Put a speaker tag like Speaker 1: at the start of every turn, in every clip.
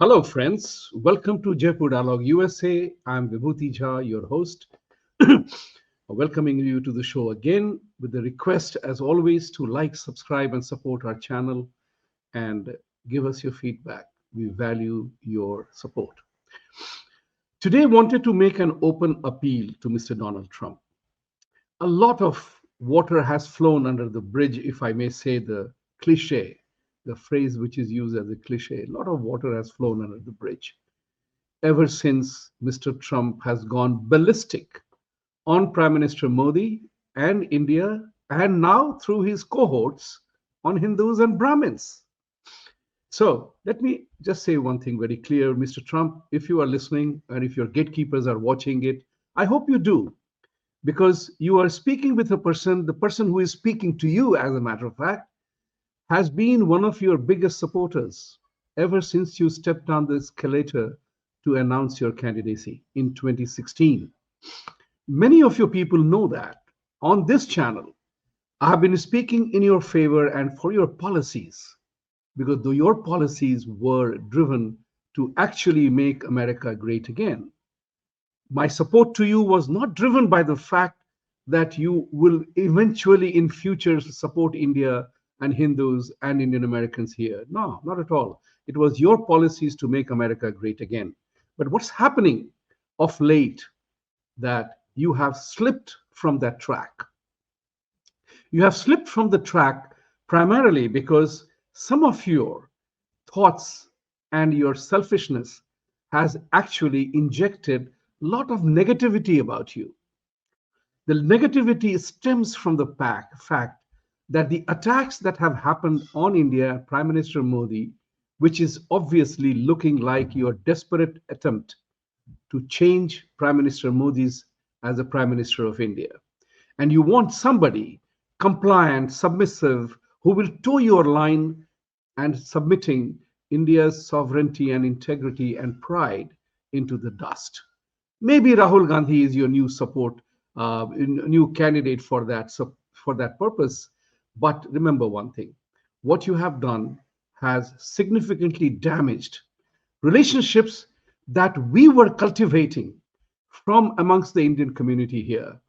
Speaker 1: Hello, friends. Welcome to Jaipur Dialogue USA. I'm Vibhuti Jha, your host, welcoming you to the show again with the request, as always, to like, subscribe, and support our channel and give us your feedback. We value your support. Today, wanted to make an open appeal to Mr. Donald Trump. A lot of water has flown under the bridge, if I may say the cliche, the phrase which is used as a cliche. A lot of water has flown under the bridge ever since Mr. Trump has gone ballistic on Prime Minister Modi and India, and now through his cohorts on Hindus and Brahmins. So let me just say one thing very clear, Mr. Trump, if you are listening and if your gatekeepers are watching it, I hope you do, because you are speaking with the person who is speaking to you, as a matter of fact, has been one of your biggest supporters ever since you stepped down the escalator to announce your candidacy in 2016. Many of your people know that. On this channel, I have been speaking in your favor and for your policies, because your policies were driven to actually make America great again. My support to you was not driven by the fact that you will eventually in future support India and Hindus and Indian Americans here. No, not at all. It was your policies to make America great again. But what's happening of late, that you have slipped from that track. You have slipped from the track primarily because some of your thoughts and your selfishness has actually injected a lot of negativity about you. The negativity stems from the fact that the attacks that have happened on India, Prime Minister Modi, which is obviously looking like your desperate attempt to change Prime Minister Modi's as the Prime Minister of India. And you want somebody compliant, submissive, who will toe your line and submitting India's sovereignty and integrity and pride into the dust. Maybe Rahul Gandhi is your new support, new candidate for that purpose. But remember one thing: what you have done has significantly damaged relationships that we were cultivating from amongst the Indian community here.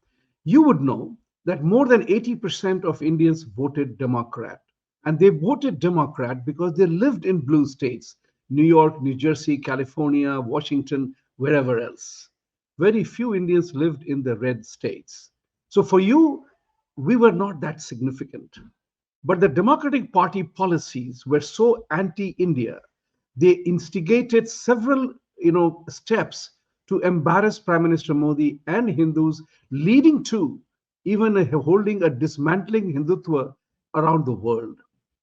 Speaker 1: You would know that more than 80% of Indians voted Democrat. And they voted Democrat because they lived in blue states: New York, New Jersey, California, Washington, wherever else. Very few Indians lived in the red states. So for you, we were not that significant. But the Democratic Party policies were so anti-India. They instigated several, steps to embarrass Prime Minister Modi and Hindus, leading to even holding a dismantling Hindutva around the world.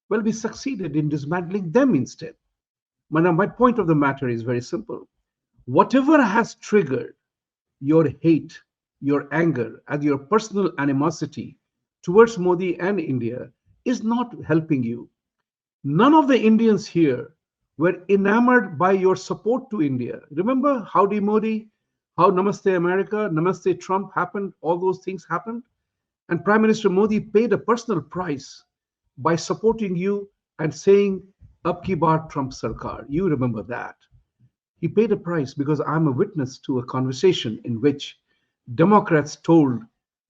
Speaker 1: Well, we succeeded in dismantling them instead. My point of the matter is very simple. Whatever has triggered your hate, your anger, and your personal animosity towards Modi and India is not helping you. None of the Indians here were enamored by your support to India. Remember Howdy Modi, how Namaste America, Namaste Trump happened, all those things happened. And Prime Minister Modi paid a personal price by supporting you and saying, Ab ki baar Trump Sarkar. You remember that. He paid a price because I'm a witness to a conversation in which Democrats told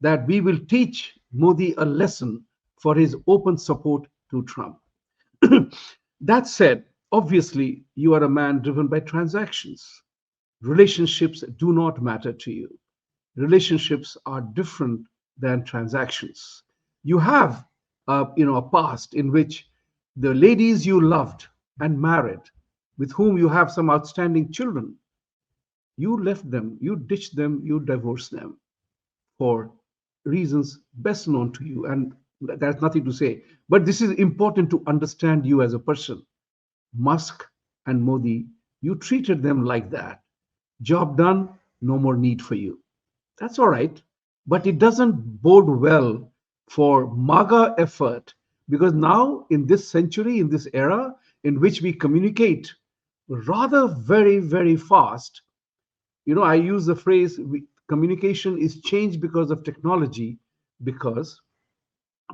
Speaker 1: that we will teach Modi a lesson for his open support to Trump. That said, obviously, you are a man driven by transactions. Relationships do not matter to you. Relationships are different than transactions. You have, a past in which the ladies you loved and married, with whom you have some outstanding children, you left them, you ditched them, you divorced them for reasons best known to you. And there's nothing to say. But this is important to understand you as a person. Musk and Modi, you treated them like that. Job done, no more need for you. That's all right. But it doesn't bode well for MAGA effort, because now in this century, in this era in which we communicate rather very, very fast, I use the phrase communication is changed because of technology, because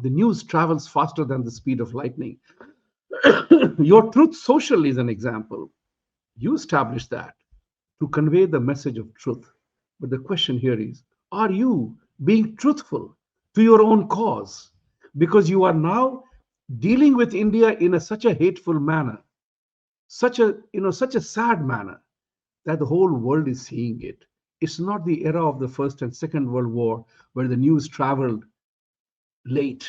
Speaker 1: the news travels faster than the speed of lightning. Your Truth Social is an example. You established that to convey the message of truth. But the question here is, are you being truthful to your own cause? Because you are now dealing with India in such a hateful manner, such a sad manner that the whole world is seeing it. It's not the era of the First and Second World War where the news traveled late.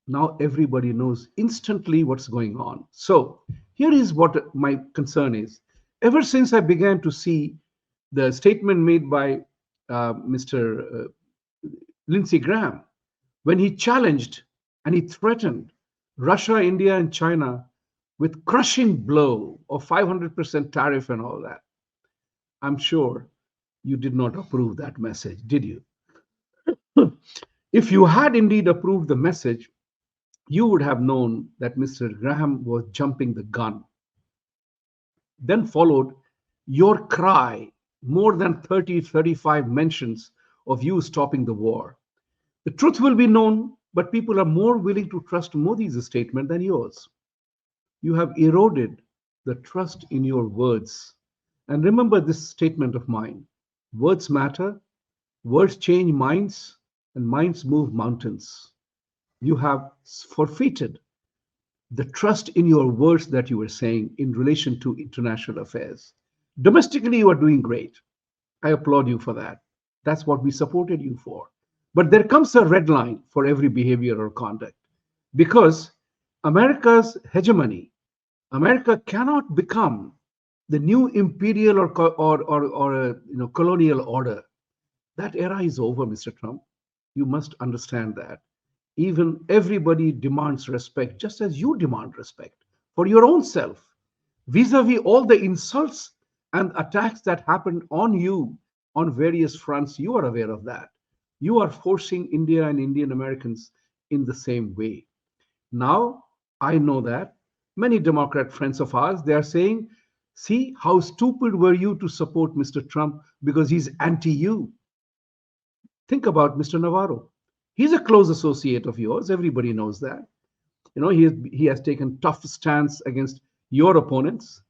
Speaker 1: Now everybody knows instantly what's going on. So here is what my concern is. Ever since I began to see the statement made by Mr. Lindsey Graham, when he challenged and he threatened Russia, India, and China with crushing blow of 500% tariff and all that, I'm sure you did not approve that message, did you? If you had indeed approved the message, you would have known that Mr. Graham was jumping the gun. Then followed your cry, more than 30, 35 mentions of you stopping the war. The truth will be known, but people are more willing to trust Modi's statement than yours. You have eroded the trust in your words. And remember this statement of mine: words matter, words change minds, and minds move mountains. You have forfeited the trust in your words that you were saying in relation to international affairs. Domestically, you are doing great. I applaud you for that. That's what we supported you for. But there comes a red line for every behavior or conduct because America's hegemony, America cannot become the new imperial or colonial order. That era is over, Mr. Trump. You must understand that. Even everybody demands respect, just as you demand respect for your own self, vis-a-vis all the insults and attacks that happened on you on various fronts. You are aware of that. You are forcing India and Indian Americans in the same way. Now, I know that many Democrat friends of ours, they are saying, see, how stupid were you to support Mr. Trump because he's anti you. Think about Mr. Navarro. He's a close associate of yours. Everybody knows that. He has taken tough stance against your opponents.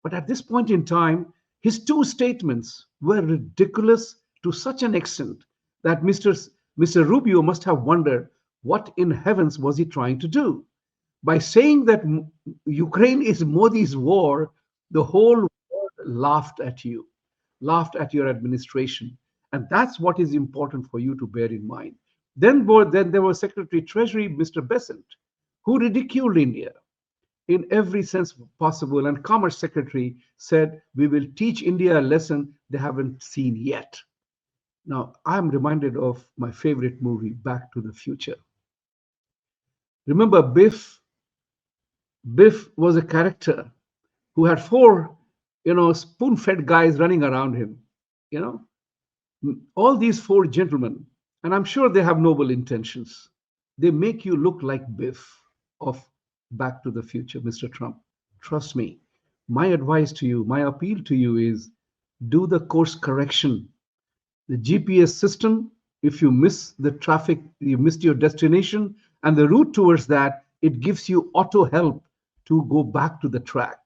Speaker 1: But at this point in time, his two statements were ridiculous to such an extent that Mr. Rubio must have wondered what in heavens was he trying to do. By saying that Ukraine is Modi's war, the whole world laughed at you, laughed at your administration. And that's what is important for you to bear in mind. Then there was Secretary Treasury, Mr. Besant, who ridiculed India in every sense possible. And Commerce Secretary said, we will teach India a lesson they haven't seen yet. Now, I'm reminded of my favorite movie, Back to the Future. Remember, Biff was a character who had four, spoon-fed guys running around him. You know, all these four gentlemen, and I'm sure they have noble intentions. They make you look like Biff of Back to the Future, Mr. Trump. Trust me. My advice to you, my appeal to you is do the course correction. The GPS system, if you miss the traffic, you missed your destination and the route towards that, it gives you auto help to go back to the track.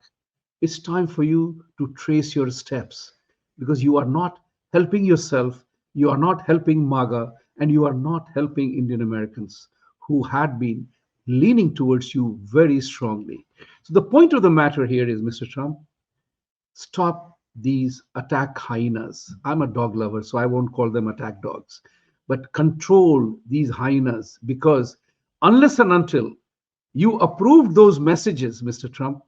Speaker 1: It's time for you to trace your steps because you are not helping yourself, you are not helping MAGA, and you are not helping Indian Americans who had been leaning towards you very strongly. So the point of the matter here is, Mr. Trump, stop these attack hyenas. I'm a dog lover, so I won't call them attack dogs. But control these hyenas because unless and until you approve those messages, Mr. Trump,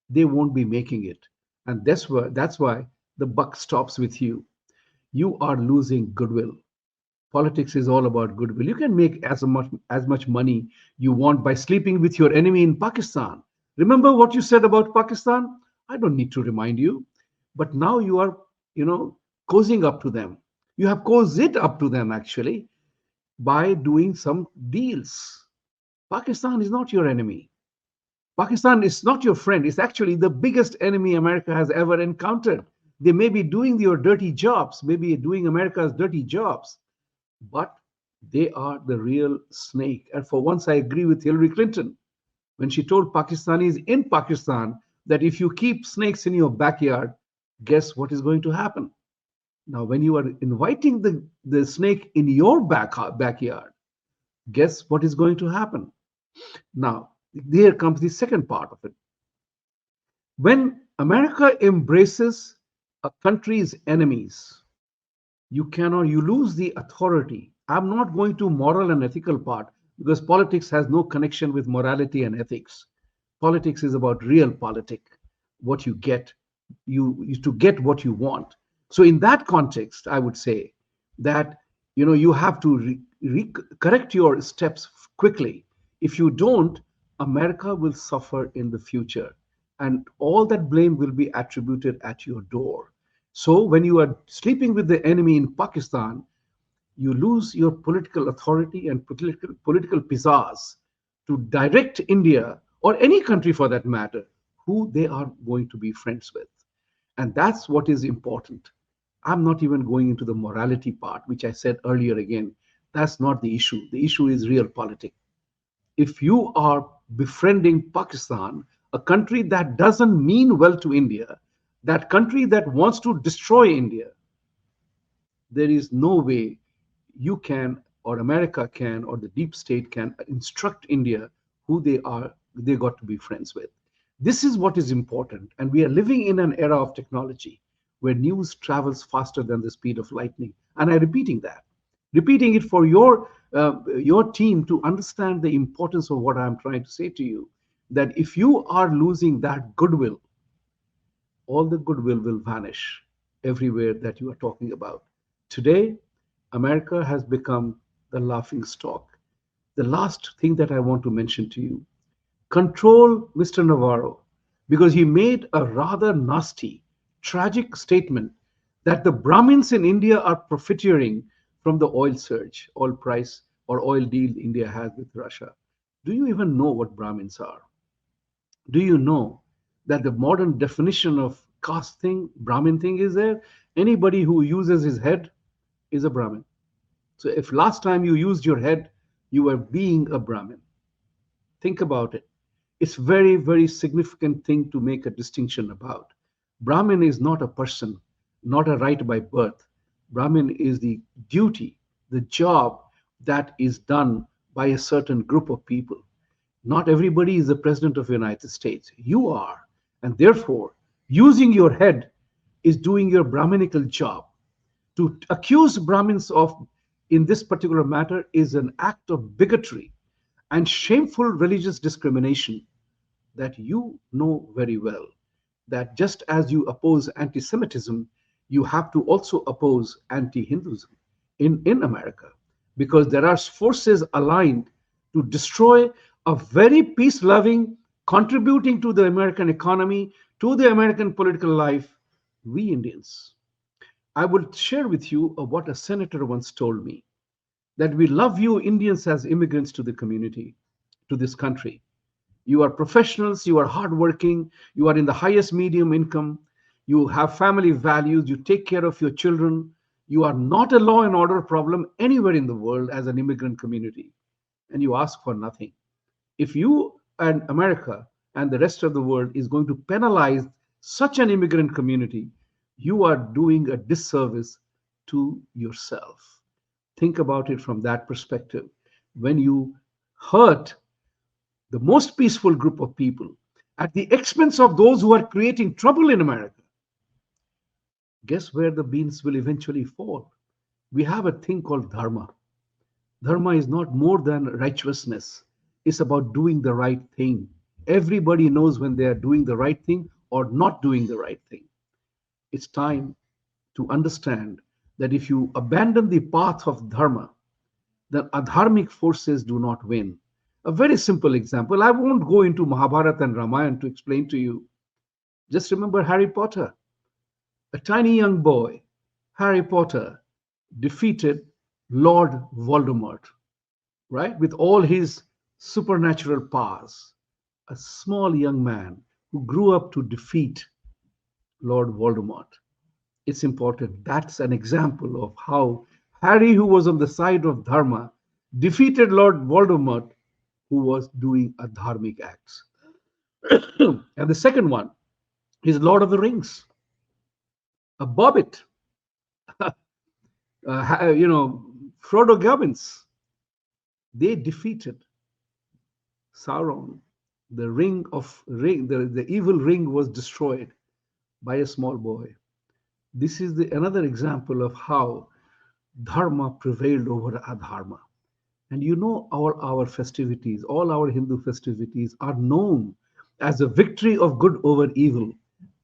Speaker 1: they won't be making it. And that's why the buck stops with you. You are losing goodwill. Politics is all about goodwill. You can make as much money you want by sleeping with your enemy in Pakistan. Remember what you said about Pakistan? I don't need to remind you. But now you are, cozying up to them. You have cozied it up to them actually by doing some deals. Pakistan is not your enemy. Pakistan is not your friend. It's actually the biggest enemy America has ever encountered. They may be doing your dirty jobs, maybe doing America's dirty jobs, but they are the real snake. And for once, I agree with Hillary Clinton when she told Pakistanis in Pakistan that if you keep snakes in your backyard, Guess what is going to happen? Now, when you are inviting the snake in your backyard, guess what is going to happen? Now, there comes the second part of it. When America embraces a country's enemies, you lose the authority. I'm not going to moral and ethical part because politics has no connection with morality and ethics. Politics is about real politic, what you get, you to get what you want. So in that context, I would say that you have to correct your steps quickly. If you don't, America will suffer in the future, and all that blame will be attributed at your door. So when you are sleeping with the enemy in Pakistan, you lose your political authority and political pizzazz to direct India or any country for that matter who they are going to be friends with. And that's what is important. I'm not even going into the morality part, which I said earlier again. That's not the issue. The issue is real politics. If you are befriending Pakistan, a country that doesn't mean well to India, that country that wants to destroy India, there is no way you can, or America can, or the deep state can instruct India who they got to be friends with. This is what is important. And we are living in an era of technology where news travels faster than the speed of lightning. And I'm repeating it for your team to understand the importance of what I'm trying to say to you. That if you are losing that goodwill, all the goodwill will vanish everywhere that you are talking about. Today, America has become the laughing stock. The last thing that I want to mention to you, control Mr. Navarro, because he made a rather nasty, tragic statement that the Brahmins in India are profiteering from the oil surge, oil price, or oil deal India has with Russia. Do you even know what Brahmins are? Do you know that the modern definition of caste thing, Brahmin thing is there? Anybody who uses his head is a Brahmin. So if last time you used your head, you were being a Brahmin. Think about it. It's very, very significant thing to make a distinction about. Brahmin is not a person, not a right by birth. Brahmin is the duty, the job that is done by a certain group of people. Not everybody is the president of the United States. You are. And therefore, using your head is doing your Brahminical job. To accuse Brahmins of, in this particular matter, is an act of bigotry and shameful religious discrimination that you know very well. That just as you oppose anti Semitism, you have to also oppose anti Hinduism in America, because there are forces aligned to destroy a very peace loving, contributing to the American economy, to the American political life, we Indians. I will share with you what a senator once told me, that we love you Indians as immigrants to the community, to this country. You are professionals, you are hardworking, you are in the highest medium income, you have family values, you take care of your children. You are not a law and order problem anywhere in the world as an immigrant community, and you ask for nothing. If you and America and the rest of the world is going to penalize such an immigrant community, you are doing a disservice to yourself. Think about it from that perspective. When you hurt the most peaceful group of people at the expense of those who are creating trouble in America, guess where the beans will eventually fall? We have a thing called dharma. Dharma is not more than righteousness. It's about doing the right thing. Everybody knows when they are doing the right thing or not doing the right thing. It's time to understand that if you abandon the path of dharma, then adharmic forces do not win. A very simple example. I won't go into Mahabharata and Ramayana to explain to you. Just remember Harry Potter. A tiny young boy, Harry Potter, defeated Lord Voldemort, right? With all his supernatural powers. A small young man who grew up to defeat Lord Voldemort. It's important. That's an example of how Harry, who was on the side of Dharma, defeated Lord Voldemort, who was doing a dharmic acts. And the second one is Lord of the Rings. a Bobbit, Frodo Goggins, they defeated Sauron. The evil ring was destroyed by a small boy. This is another example of how dharma prevailed over adharma. And you know, our festivities, all our Hindu festivities are known as a victory of good over evil.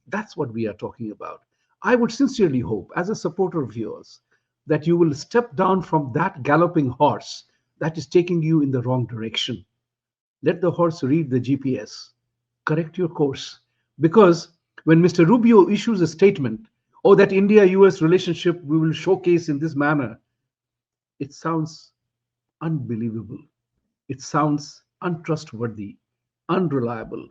Speaker 1: That's what we are talking about. I would sincerely hope, as a supporter of yours, that you will step down from that galloping horse that is taking you in the wrong direction. Let the horse read the GPS. Correct your course. Because when Mr. Rubio issues a statement, oh, that India US relationship we will showcase in this manner, it sounds unbelievable. It sounds untrustworthy, unreliable.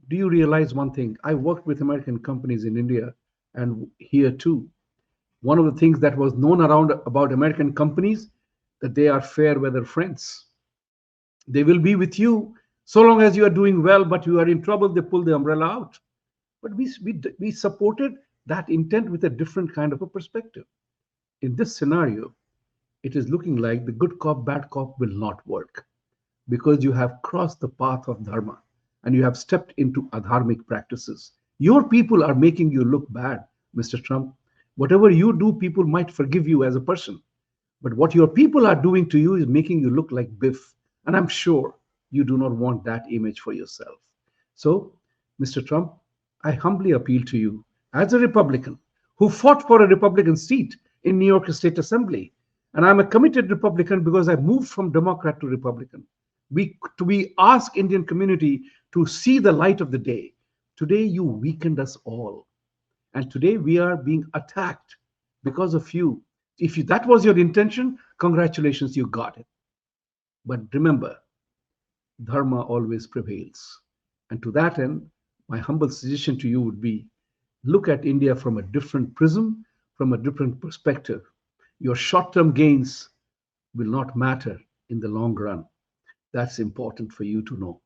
Speaker 1: Do you realize one thing? I worked with American companies in India and here too. One of the things that was known around about American companies that they are fair weather friends. They will be with you so long as you are doing well, but you are in trouble, they pull the umbrella out. But we supported that intent with a different kind of a perspective. In this scenario, it is looking like the good cop, bad cop will not work because you have crossed the path of dharma and you have stepped into adharmic practices. Your people are making you look bad, Mr. Trump. Whatever you do, people might forgive you as a person. But what your people are doing to you is making you look like Biff. And I'm sure you do not want that image for yourself. So, Mr. Trump, I humbly appeal to you as a Republican who fought for a Republican seat in New York State Assembly. And I'm a committed Republican because I moved from Democrat to Republican. We ask Indian community to see the light of the day. Today you weakened us all. And today we are being attacked because of you. If that was your intention, congratulations, you got it. But remember, dharma always prevails. And to that end, my humble suggestion to you would be look at India from a different prism, from a different perspective. Your short term gains will not matter in the long run. That's important for you to know.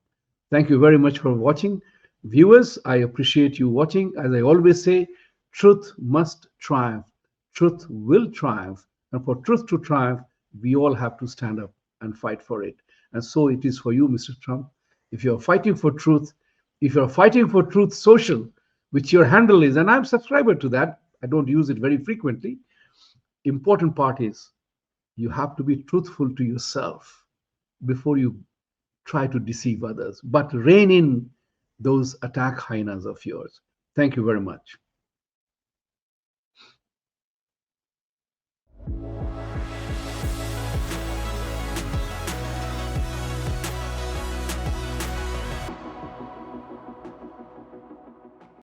Speaker 1: Thank you very much for watching. Viewers, I appreciate you watching. As I always say, truth must triumph. Truth will triumph. And for truth to triumph, we all have to stand up and fight for it. And so it is for you, Mr. Trump. If you're fighting for truth, if you're fighting for truth social, which your handle is, and I'm a subscriber to that, I don't use it very frequently. Important part is you have to be truthful to yourself before you try to deceive others, but rein in those attack hyenas of yours. Thank you very much.